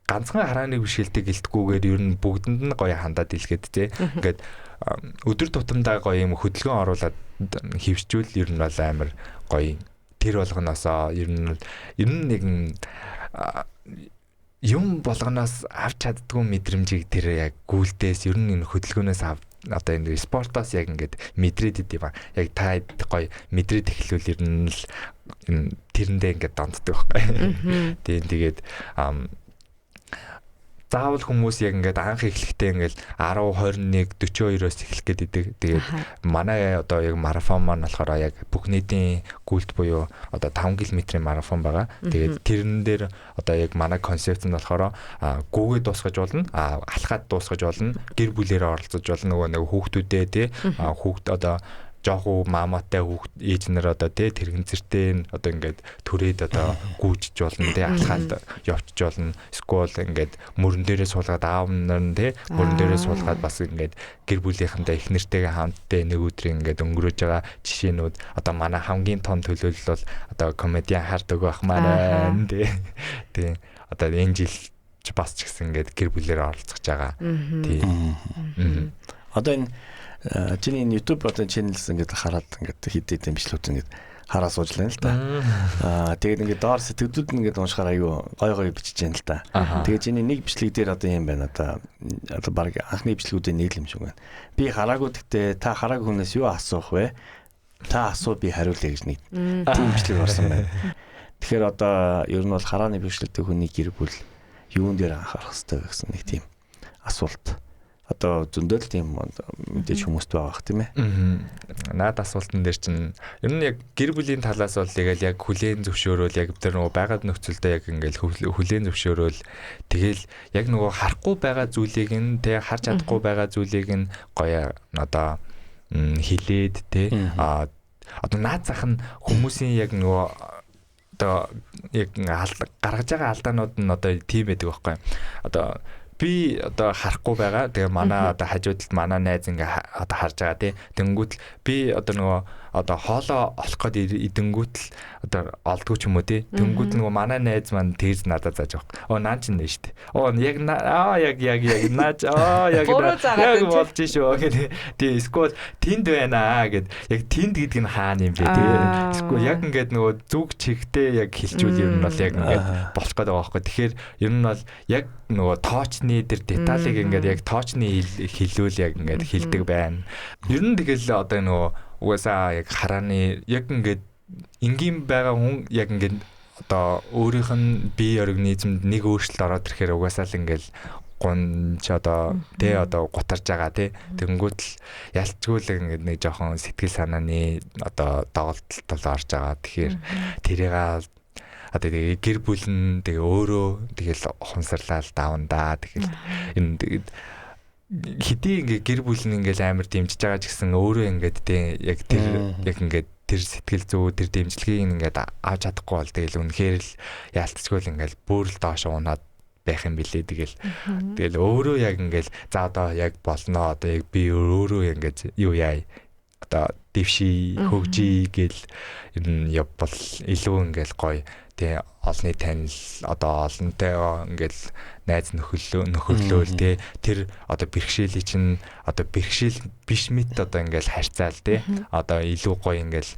ганцхан харааны бишэлтэй гэлтгүүгээр ер нь бүгдэнд нь гоё хандаад илгээд тэ. Ингээд өдөр тутамдаа гоё юм хөдөлгөөн оруулаад хөвчүүл ер нь бол амар гоё. Тэр болгоноосоо ер нь нэг юм болгоноос авч чаддгүй мэдрэмжийг тэр яг гүйлдээс ер нь энэ хөдөлгөөнөөс одоо энэ спортоос яг ингээд мэдрээд идэв ба. Яг та гоё мэдрээд эхлүүл ер нь л тэрэндээ ингээд донддог байхгүй. Тэгээд заавал хүмүүс яг ингээд анх эхлэхдээ ингээд 10, 21, 42-оос эхлэх гэдэг. Тэгээд манай одоо яг марафон маань болохоор яг бүх нийтийн гүйлт буюу одоо 5 км-ийн марафон байгаа. Тэгээд тэрэн дээр одоо яг манай концепц нь болохоор гүүгээ дуусгаж болно, алхаад дуусгаж болно, гэр бүлээрээ оролцож болно. Нөгөө нэг хүүхдүүдээ тий хүүхд одоо жоохон маамаатай хүүхд ээж нар одоо тий тэрэгцэртэй одоо ингээд түрээд одоо гүйжж болно тий алхаад явчих болно. Скол ингээд мөрөн дээрээ суулгаад аав нар нь тий мөрөн дээрээ суулгаад бас ингээд гэр бүлийнхэнтэй их нэртэйгээ хамтдаа нэг өдрийн ингээд өнгөрөөж байгаа жишээнүүд одоо манай хамгийн том төлөөлөл бол одоо комедиан хардаг байх маа тий одоо энэ жил бас ч гэсэн ингээд гэр бүлээрээ оролцож байгаа тий одоо энэ чиний YouTube одоо channel ингээд хараад ингээд хийдэг дэмжлүүд ингээд хараа сууж лээ л да. Тэгээд ингээд доор сэтгэлдүүд нь ингээд уншихаар аюу гой бичиж байна л да. Тэгээд чиний нэг бичлэг дээр одоо юм байна одоо баг анхны бичлэгүүдийн нэг юм шиг байна. Би хараагүй гэхдээ та хараагүй хүнээс юу асуух вэ? Та асуу би хариулъя гэж нэг тийм бичлэг орсон байна. Тэгэхээр одоо ер нь бол харааны бичлэгтэй хүний гэр бүл юун дээр анхаарах хэрэгтэй вэ гэсэн нэг тийм асуулт. Одоо зөндөл тийм мэдээж хүмүүст байгаа бах тийм ээ. Наад асуултан дээр чинь ер нь яг гэр бүлийн талаас бол тэгэл яг хүлээн зөвшөөрөөл яг тэр нөгөө байгаад нөхцөлдөө яг ингээл хүлээн зөвшөөрөөл тэгэл яг нөгөө харахгүй байгаа зүйлийг нь тэ харж чадахгүй байгаа зүйлийг нь гоё одоо хилээд тэ одоо наад зах нь хүмүүсийн яг нөгөө одоо яг гаргаж байгаа алдаанууд нь одоо тийм байдаг байхгүй. Одоо би одоо харахгүй байгаа. Тэгээ манай одоо хажуудалд манай найз ингээ одоо харж байгаа тий. Тэнгүүтэл би одоо нөгөө одоо хоолоо олох гээд идэнгүүтэл одоо олдгүй ч юм уу тий. Тэнгүүтэл нөгөө манай найз маань тэгж надад зааж байгаа. Наа ч нэ штэ. Яг яг наач яг болж шүү гэдэг. Тий эсвэл тэнд байна гэд яг тэнд гэдэг нь хаана юм бэ тий. Эсвэл яг ингээд нөгөө зүг чигтээ яг хилчүүл ер нь бол яг ингээд болох гээд байгаа байхгүй. Тэгэхээр ер нь бол яг нөгөө тоочны тэр деталийг ингээд яг тоочны хилүүл яг ингээд хилдэг байна. Ер нь тэгэл одоо нөгөө угаасаа яг харааны яг ингээд энгийн байгаа хүн яг ингээд одоо өөрийнх нь бие организмд нэг өөрчлөлт ороод ирэхээр угаасаа л ингээд гонч одоо тэ одоо гутарж байгаа тэ тэнгүүтэл ялцгүй л ингээд нэг жоохон сэтгэл санааны одоо доголдолд орж байгаа. Тэгэхээр тэрийг одоо тэгээ гэр бүл нь тэгээ өөрөө тэгэл ухамсарлал давандаа тэгэл энэ тэгээд хэдий ингээ гэр бүл нь ингээл амар дэмжиж байгаа ч гэсэн өөрөө ингээд тэ яг тэр яг ингээд тэр сэтгэл зүй тэр дэмжлэгийг ингээд авч чадахгүй бол тэгэл үнэхээр л яалтчгүй л ингээл бүр л доош унаад байх юм билээ тэгэл өөрөө яг ингээл за одоо яг болно одоо яг би өөрөө ингээд юу яа одоо дэвши хөгжий гэл ер нь явбал илүү ингээл гоё тэ олны танил одоо олонтой ингээл найз нөхөрлөөл тэ тэр одоо бэрхшээлийн чинь одоо бэрхшээл биш мэт одоо ингээл харьцаал тэ одоо илүү гоё ингээл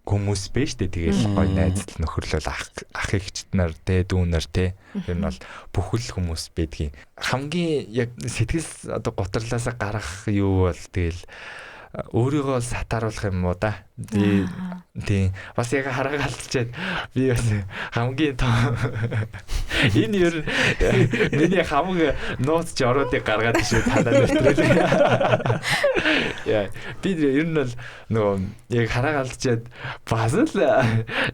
хүмүүс биш тэ тэгэл гоё найз нөхөрлөөл ах эгчт нар тэ дүүнэр тэ ер нь бол бүхэл хүмүүс байдгийн хамгийн яг сэтгэл одоо гутралаасаа гарах юу бол тэгэл өөрийгөө сатааруулах юм уу да. Тийм. Бас яг хараагаалчаад би бас хамгийн энэ ер миний хамгийн нууц жоруудыг гаргаад шүү танаа нэвтрүүлээ. Яа, би ер нь бол нөгөө яг хараагаалчаад бас л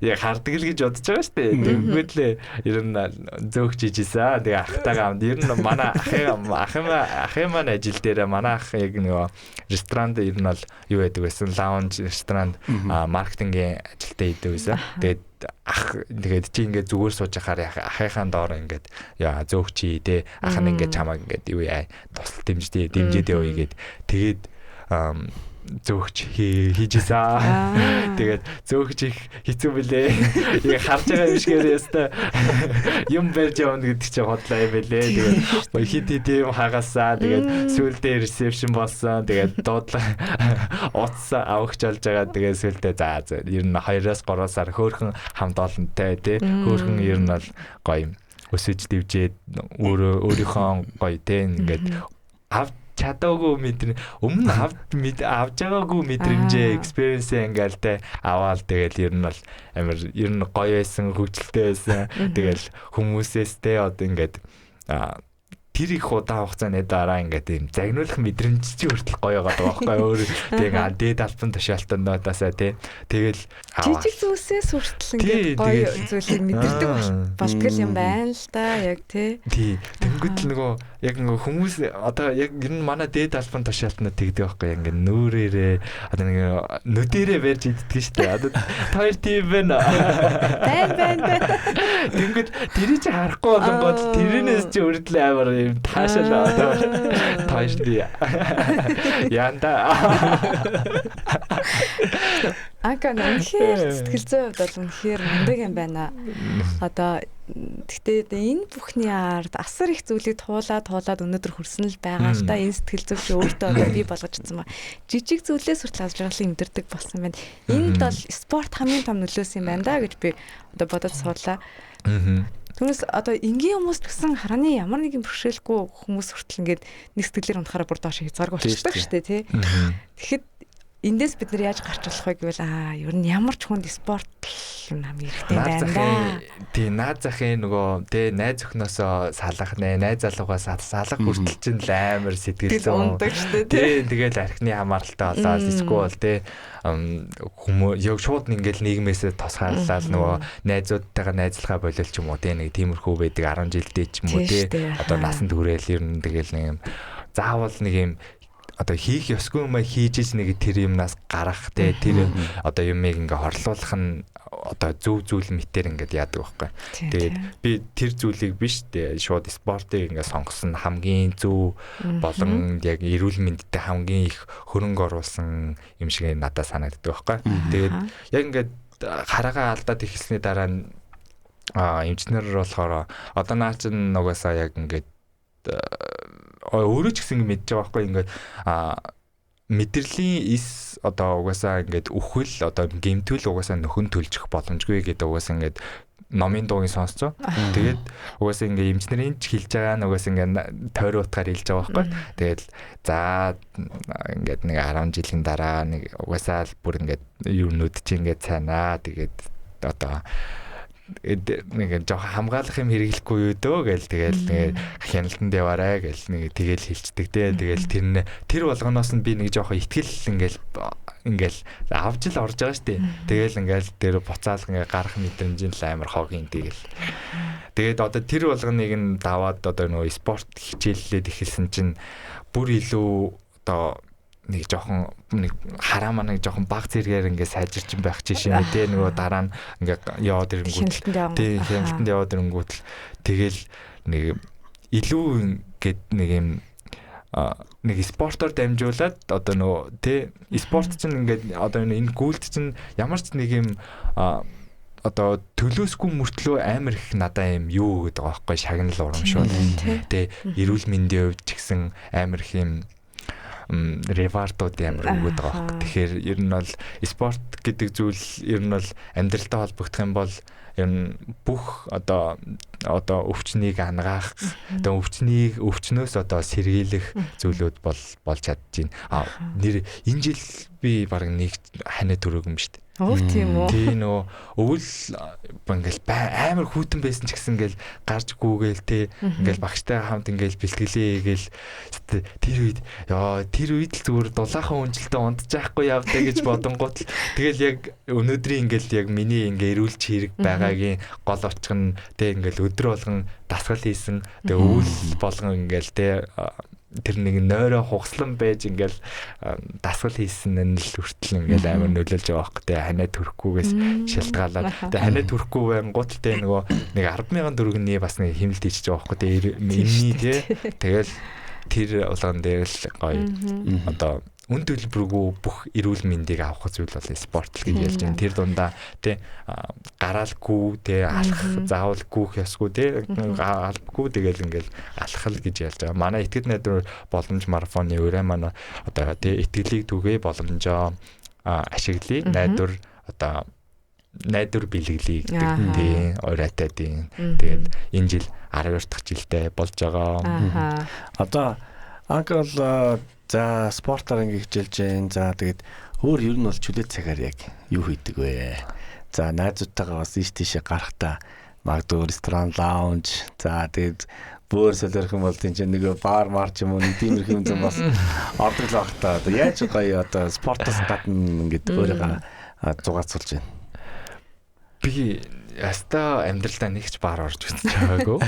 яг харддаг л гэж бодож байгаа шүү дээ. Тэгвэл ер нь зөөгч ижсэн. Тэгээ ахтайгаа ер нь манай ахын маань ажил дээр манай ах яг нөгөө ресторанд ер нь бол юу байдаг байсан лаунж ресторан маркетингийн ажилтаа идэв байсан. Тэгээд чи ингээд зүгээр сууж байхаар ахыхаан доор ингээд яа зөөгчий те ах нь ингээд чамаа ингээд юу яа тусал дэмжээд явъя тэгээд зөөгч хийжсэн. Тэгээд зөөгч их хэцүү билээ. Яг харж байгаа юм шигээр яста юм барьж явна гэдэг чинь хотлоо юм билээ. Тэгээд хит юм хагасаа. Тэгээд сүүлдээ ресепшн болсон. Тэгээд дуудлаа утсаа авахч болж байгаа. Тэгээд сүүлдээ за ер нь 2-3 сар хөөхөн хамт олонтой тий. Хөөхөн ер нь бол гоё өсөж дивжээд өөрийнхөө гоё тий ингээд чадаагүй мэдрэмж өмнө авж байгаагүй мэдрэмжээ experience ингээл те аваал тэгэл ер нь бол амар ер нь гоё байсан хөвгөлтэй байсан тэгэл хүмүүсээс те одоо ингээд тэр их удаа хугацааны дараа ингээд юм загнуулах мэдрэмж чи хүртэл гоё байгаа байхгүй өөр тэгээ дээд албан тушаалтандаас тэгэл жижиг зүйлсээс хүртэл ингээд гоё зүйлийг мэдэрдэг болтгол юм байна л да яг тий тэнгуүтэл нөгөө яг нөгөө хүмүүс одоо яг ер нь манай дээд албан тушаалтнаа тэгдэг байхгүй ингээд нүүрээрээ одоо нэг нүдэрээ барьж иддэг шүү дээ одоо хоёр тийм байна тэнгуүт тэрий чи харахгүй болонгод тэрнээс чи үрдэл амар юм таашаал одоо таашдээ янда Ака нөхөр сэтгэл зүйн хувьд бол үнэхээр мундаг юм байна. Одоо Гэхдээ энэ бүхний ард асар их зүйлийг туулаад өнөөдөр хүрсэн л байгаа л да. Энэ сэтгэл зүйч өөртөө одоо бий болгожсон ба. Жижиг зүйлээс хүртэл аз жаргалын имдэрдэг болсон байна. Энд бол спорт хамгийн том нөлөөс юм байна да гэж би одоо бодож суудлаа. Түүнээс одоо энгийн хүмүүс гэсэн харааны ямар нэгэн бэрхшээлгүй хүмүүс хүртэл ингээд нэг сэтгэлээр унахаараа бүр доош хязгааргүй болчихдог шүү дээ тий. Тэгэхэд эндээс бид нар яаж гарч болох вэ гэвэл ер нь ямар ч хүнд спорт юм хамгийн хэрэгтэй байна да. Тий, наад захын нөгөө тий найз өхнөөсөө салах нэ, найз залуугаас салах хүртэл чинь л амар сэтгэлзэн ундаг шүү дээ тий. Тэгэл архины хамааралтай болоод эсвэл тий хүмүүс яг шууд ингээл нийгмээсээ тусгаарлаад нөгөө найзуудтайгаа найзлахаа болол ч юм уу тий нэг тиймэрхүү байдаг 10 жилдээ ч юм уу тий одоо насанд хүрээл ер нь тэгэл нэг юм заавал нэг юм одоо хийх ёсгүй юм хийж нэг тэр юмнаас гарах те тэр одоо юмыг ингээ хорлуулах нь одоо зөв зүйл мэтэр ингээд яадаг байхгүй. Тэгээд би тэр зүйлийг биш те шууд спортыг ингээ сонгосон хамгийн зөв болон яг эрүүл мэндэд хамгийн их хөрөнгө оруулсан юм шиг надад санагддаг байхгүй. Тэгээд яг ингээд хараагаа алдаад ихсний дараа эмчнэр болохоор одоо наа чин нугасаа яг ингээд өөрөө ч гэсэн мэдж байгаа байхгүй ингээд мэдрэлийн эс одоо угаасаа ингээд үхэл одоо гэмтвэл угаасаа нөхөн төлжих боломжгүй гэдэг угаасаа ингээд номын дуугийн сонсцоо. Тэгээд угаасаа ингээд эмчнэрийн ч хэлж байгаа нь угаасаа ингээд тойр утгаар хэлж байгаа байхгүй. Тэгээд за ингээд нэг 10 жилийн дараа нэг угаасаа бүр ингээд юунууд чи ингээд цаанаа тэгээд одоо нэг жоох хамгаалах юм хэрэглэхгүй юу дөө гээл тэгэл нэг хяналтанд яваарай гээл нэг тэгэл хэлцдэг те тэгэл тэр болгоноос нь би нэг жоох ихтгэл ингээл авж л орж байгаа штэ тэгэл ингээл тэр буцаал ингээ гарах мэдрэмжийн л амар хогийн тэгээд одоо тэр болгоныг нь даваад одоо нөгөө спорт хичээллээд эхэлсэн чинь бүр илүү одоо нэг жоохон нэг хараа манай жоохон баг зэрэгээр ингээ сайжирч байх жишээ нэ тэ нөгөө дараа нь ингээ яваад ирэнгүүт тий хяналтанд яваад ирэнгүүт тэгэл нэг илүү ингээд нэг юм нэг спортоор дамжуулаад одоо нөгөө тий спорт чинь ингээд одоо энэ гүйлт чинь ямар ч нэг юм одоо төлөөсгүй мөртлөө амар их надаа юм юу гэдэг байгаа байхгүй шагнал урамшуул тий эрүүл мэндийн хувьд ч гэсэн амар их юм ревардууд ямар өгöd байгаа хэрэг. Тэгэхээр ер нь бол спорт гэдэг зүйл ер нь бол амьдралтай холбогдох юм бол ер нь бүх одоо өвчнийг ангаах, одоо өвчнөөс одоо сэргийлэх зүйлүүд болж чадчихээн. Нэр энэ жил би баг нэг ханаа төрөөг юм шүү дээ. Оо тийм үү. Тий нөө өвөл ингээл амар хүүтэн байсан ч гэсэн ингээл гарч гүүгээл те ингээл багштай хамт ингээл бэлтгэлээ гээл тэр үед л зүгээр дулаахан үнжилтэд унтчихгүй явдаа гэж бодонгууд тэгэл яг өнөөдрийн ингээл яг миний ингээ эрүүлч хэрэг байгаагийн гол очих нь те ингээл өдрө болгон дасгал хийсэн тэгээ өвөл болгон ингээл те тэр нэг нойроо хугслан байж ингээл дасгал хийсэн нь л хүртэл ингээл амар нөлөөлж байгаа байхгүй те ханаа төрөхгүйгээс шалтгаалаад те ханаа төрөхгүй байна гуталтай нөгөө нэг 10,000 төгрөгийн бас нэг хэмнэлт хийчихэж байгаа байхгүй те энэний те тэгэл тэр улаан дээр л гоё одоо үн төлбөргүй бүх эрүүл мэндийг авах зүйл бол спорт л гэж ярьж байна. Тэр дундаа тий гараалгүй тий алах заавалгүй ёсгүй тий албагүй тэгэл ингээл алах л гэж ярьж байгаа. Манай итгэл найдвар боломж марафоны өрөө манай одоо тий итгэлийг түгээ боломжоо ашиглая. Найдвар одоо найдвар бэлгэлээ гэдэг тий оройтой тий. Тэгээд энэ жил 12 дахь жилдээ болж байгаа. Одоо анкл за спортоор ингээ хичээлж जैन. За тэгээд өөр ер нь бол чөлөө цагаар яг юу хийдэг вэ? За найзуудтайгаа бас ийш тийшээ гарахтаа магадгүй ресторан, лаунж. За тэгээд бүр солиорох юм бол тийм ч нэг бар марч юм уу нэг тиймэрхүү юм зам бас ордог л багтаа. Одоо яаж гоё одоо спортоос гадна ингээд өөрийгөө зугаацуулж байна. Би яста амьдралдаа нэгч бар орж үзэж байгаагүй.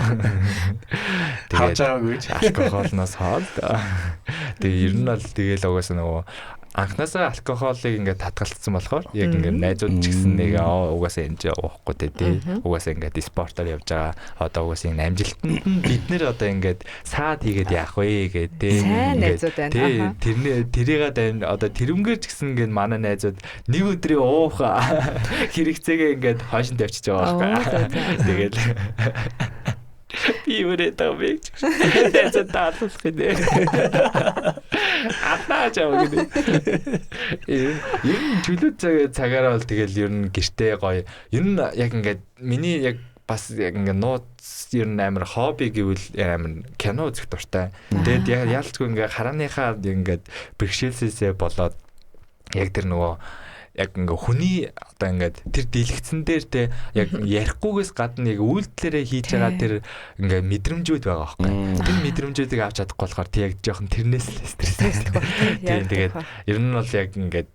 Тэгээд хавж байгаагүй ч алкоголноос хоол. Тэгээ ер нь бол тэгэл угаасаа нөгөө анхнаасаа алкоголыг ингээд татгалцсан болохоор яг ингээд найзууд ч гэсэн нэг угаасаа энэ уухгүй тий. Угаасаа ингээд спортоор явж байгаа. Одоо угаасаа энэ амжилтанд бид нэр одоо ингээд саад хийгээд яах вэ гэдэг тий. Тэрийг одоо тэрнгээр ч гэсэн ингээд манай найзууд нэг өдрийн уух хэрэгцээгээ ингээд хойшин тавьчихж байгаа байхгүй. Тэгээд би үрээд авъя. Тэцэн таалах гэдэг. Атаач авах гэдэг. Ер нь чөлөө цагаараа бол тэгэл ер нь гэртээ гоё. Ер нь яг ингээд миний яг бас яг ингээд нууц ер нь амар хобби гэвэл амар кино үзэх дуртай. Тэгээд яалцгүй ингээд харааныхаа ингээд бэрхшээлсээсээ болоод яг тэр нөгөө яг ингээ хүний одоо ингээд тэр дэлгэцэн дээр те яг ярихгүйгээс гадна яг үйлдэлээрээ хийж байгаа тэр ингээ мэдрэмжүүд байгаа байхгүй. Тэр мэдрэмжүүдийг авч чадахгүй болохоор тэг яг жоохон тэрнээс стресстэй. Тэгээд ер нь бол яг ингээд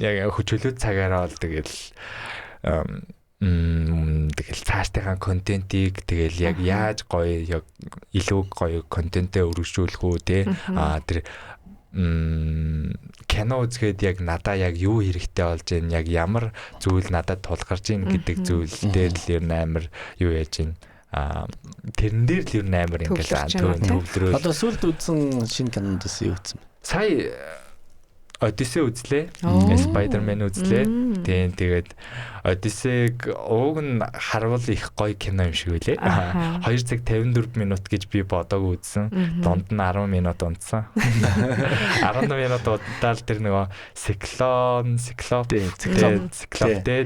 яг хүчөлөө цагаараа бол тэгэл цаашдынхаа контентийг тэгэл яг яаж гоё яг илүү гоё контентээ өргөжүүлэх үү те тэр кино үзгээд яг надаа яг юу хэрэгтэй болж байна, яг ямар зүйл надад тулгарч ийн гэдэг зүйл дээр л ер нь амар юу яаж байна. Тэрэн дээр л ер нь амар ингээд төвлөрөө. Одоо сүлд үзсэн шинэ кинондос юу үзсэн бэ? Сая Odyssey үзлээ. Spider-Man үзлээ. Тэгээд Odyssey-г уг нь харвал их гоё кино юм шиг үлээ. 2 цаг 54 минут гэж би бодоагүй үзсэн. Донд нь 10 минут унтсан. 10 минут удаал тэр нөгөө циклоп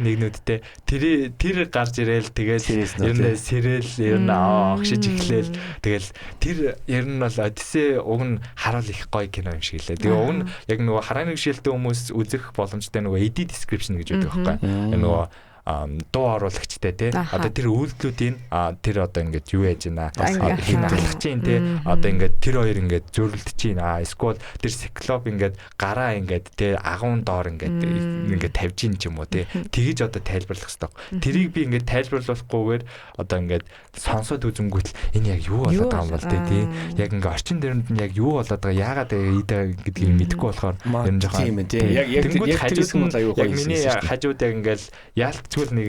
нэгнүүдтэй тэр гарч ирээл тэгэл ер нь сэрэл ер нь огшиж эхлээл тэгэл тэр ер нь бол Odyssey уг нь харвал их гоё кино юм шиг лээ. Тэгээ уг нь яг нөгөө харааны бишэлтэй хүмүүс үзэх боломжтой нөгөө edit description гэж байдаг байхгүй. Нөгөө дуу оруулагчтай тий. Одоо тэр үйлдэлүүдийн тэр одоо ингээд юу яаж байна? Хин алхаж чинь тий. Одоо ингээд тэр хоёр ингээд зөрлөдөж чинь. Эсвэл тэр циклоп ингээд гараа ингээд тий агуун доор ингээд тавьж ийн ч юм уу тий. Тэгэж одоо тайлбарлах хэрэгтэй. Тэрийг би ингээд тайлбарлахгүйгээр одоо ингээд сонсоод үзэнгүүтэл энэ яг юу болоод байгаа юм бол тий. Яг ингээд орчин дээрнд нь яг юу болоод байгаа яагаад гэдгийг мэдэхгүй болохоор ер нь жоохон тийм тий. Яг хажууд нь яг миний хажууд яг ингээд яалт зүгээр нэг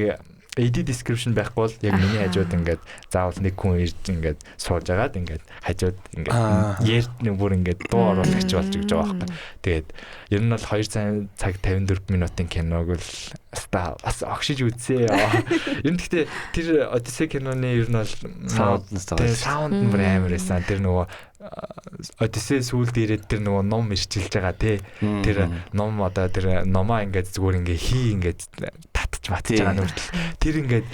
edit description байхгүй бол яг миний хажууд ингээд заавал нэг хүн ирж ингээд сууж агаад ингээд хажууд ингээд ярьд нэг бүр ингээд дуу оруулагч болж гэж байгаа байхгүй. Тэгээд ер нь бол 2 цаг 54 минутын киног л бас огшиж үзье. Ер нь гэхдээ тэр Odyssey киноны ер нь бол саунд нь амар байсан. Тэр нөгөө Odyssey сүүлд ирээд тэр нөгөө ном ирчилж байгаа тий. Тэр ном одоо тэр номоо ингээд зүгээр ингээд татчих байгаа нүртэл тэр ингээд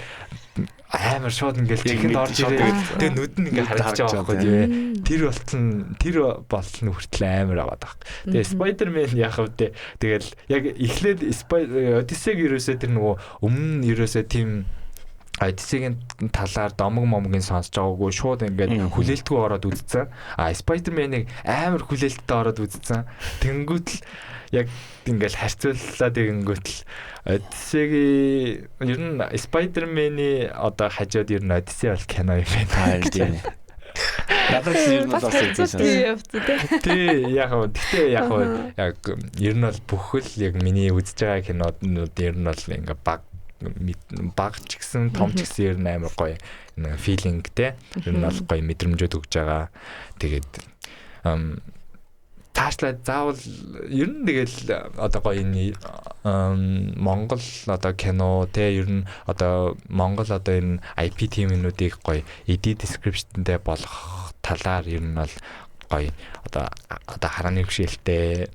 амар шууд ингээд чихэнд орж ирээ. Тэгээ нүд нь ингээд харагдаж байгаа байхгүй тий. Тэр болтол хүртэл амар аваад байгаа. Тэгээ Spider-Man яах вэ? Тэгэл яг эхлээд Odyssey-г ерөөсөө тэр нөгөө өмнө ерөөсөө тийм Odyssey-гийн талаар домог-момгийн сонсож байгаагүй шууд ингээд хүлээлтгүй ороод үзсэн. Spider-Man-ыг амар хүлээлттэй ороод үзсэн. Тэнгүүтэл яг ингээд харьцууллаа тэгэнгүүтэл Odyssey-гийн ер нь Spider-Man-ы одоо хажууд ер нь Odyssey бол кино юм байна тийм. Надад ер нь бас үзсэн. Тий, яг хөө гэхдээ яг хөө яг ер нь бол бүхэл яг миний үзэж байгаа кинонууд ер нь бол ингээд баг ч гэсэн том ч гэсэн ер нь амар гоё филингтэй ер нь бол гоё мэдрэмжүүд өгж байгаа. Тэгээд таашлаа заавал ер нь тэгэл одоо гоё энэ Монгол одоо кино те ер нь одоо Монгол одоо энэ IP team-үүдийг гоё edit description-тэй болгох талаар ер нь бол гоё одоо харааны бишэлтэй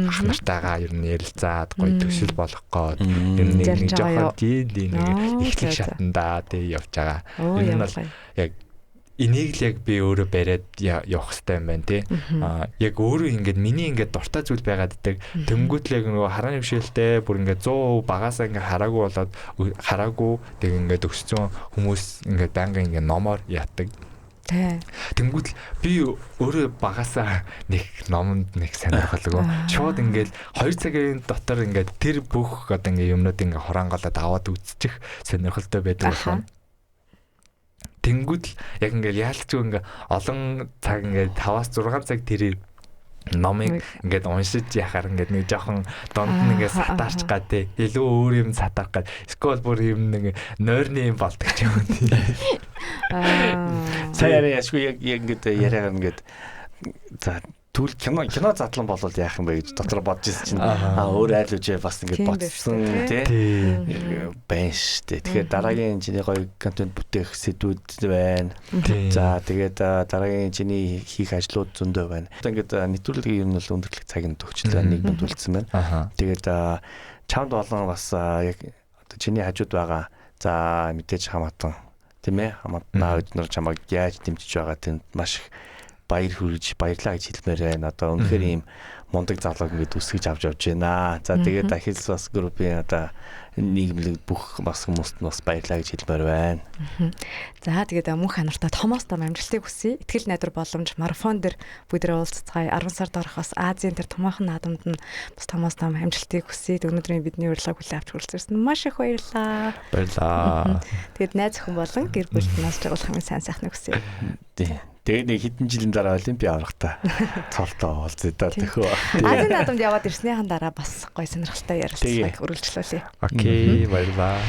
ах нартайгаа ер нь ярилцаад гоё төсөл болгох гээд ер нь нэг жоохон нэг ихлэх шатандаа тэг явж байгаа. Ер нь бол яг энийг л яг би өөрөө бариад явах хэрэгтэй юм байна тий. Яг өөрөө ингээд миний ингээд дуртай зүйл байгаад дэг. Тэнгүүтэл яг нөгөө харааны бишэлтэй бүр ингээд 100% багасаа ингээд хараагүй тэг ингээд өссөн хүмүүс ингээд байнга ингээд номоор ятдаг. Тэнгүүтэл би өөрөө багасаа нэг номонд нэг сонирхолгүй. Шууд ингээд 2 цагийн дотор ингээд тэр бүх одоо ингээд юмнууд ингээд хураангалаад аваад үзчих сонирхолтой байдаг байна. Тэнгүүтэл яг ингээд яалтчгүй ингээд олон цаг ингээд 5-6 цаг тэрийг номыг ингээд уншиж яхаар ингээд нэг жоохон донд нь ингээд сатаарч гад те илүү өөр юм сатаах гад скол бүр юм нэг нойрны юм болдог ч юм уу тий. Сая яшгүй яг ингээд яриагаар ингээд за түл кино задлан болвол яах юм бэ гэж дотор бодож ирсэн чинь өөр айлууж бас ингээд бодсон тий байна штэ. Тэгэхээр дараагийн чиний гоё контент бүтээх сэдвүүд байна. За тэгээд дараагийн чиний хийх ажлууд зөндөө байна. Одоо ингээд нэвтрүүлгийн юм бол өндөрлөх цагийн төгчлөө нийгэмд үлдсэн байна. Тэгээд чамд болон бас яг одоо чиний хажууд байгаа за мэдээж хамаатан тийм ээ хамаатнаа өднөр чамайг яаж дэмжиж байгаа тэнд маш их баяр хүргэж баярлаа гэж хэлмээр байна. Одоо үнэхээр ийм мундаг залууг ингэж үсгэж авч явж байна. За тэгээд Ахилс бас группийн одоо нийгэмлэг бүх бас хүмүүст нь бас баярлаа гэж хэлмээр байна. За тэгээд мөнх анартаа Томоос том амжилтыг хүсье. Итгэл найдвар боломж марафон дээр бүгдээ уулзцгаая. 10 сард орох бас Азийн тэр томоохон наадамд нь бас Томоос том амжилтыг хүсье. Өнөөдрийн бидний урилгыг хүлээн авч хүрэлцсэн маш их баярлаа. Баярлаа. Тэгээд найз охин болон гэр бүлд нь бас жагуулах юм сайн сайхныг хүсье. Тэгээд нэг хэдэн жилийн дараа Олимпиа аврахтаа цолтоо уулзъя да тэхөө. Азийн наадамд яваад ирснийхэн дараа бас гоё сонирхолтой ярилцлагыг үргэлжлүүлье. Окей, баярлаа.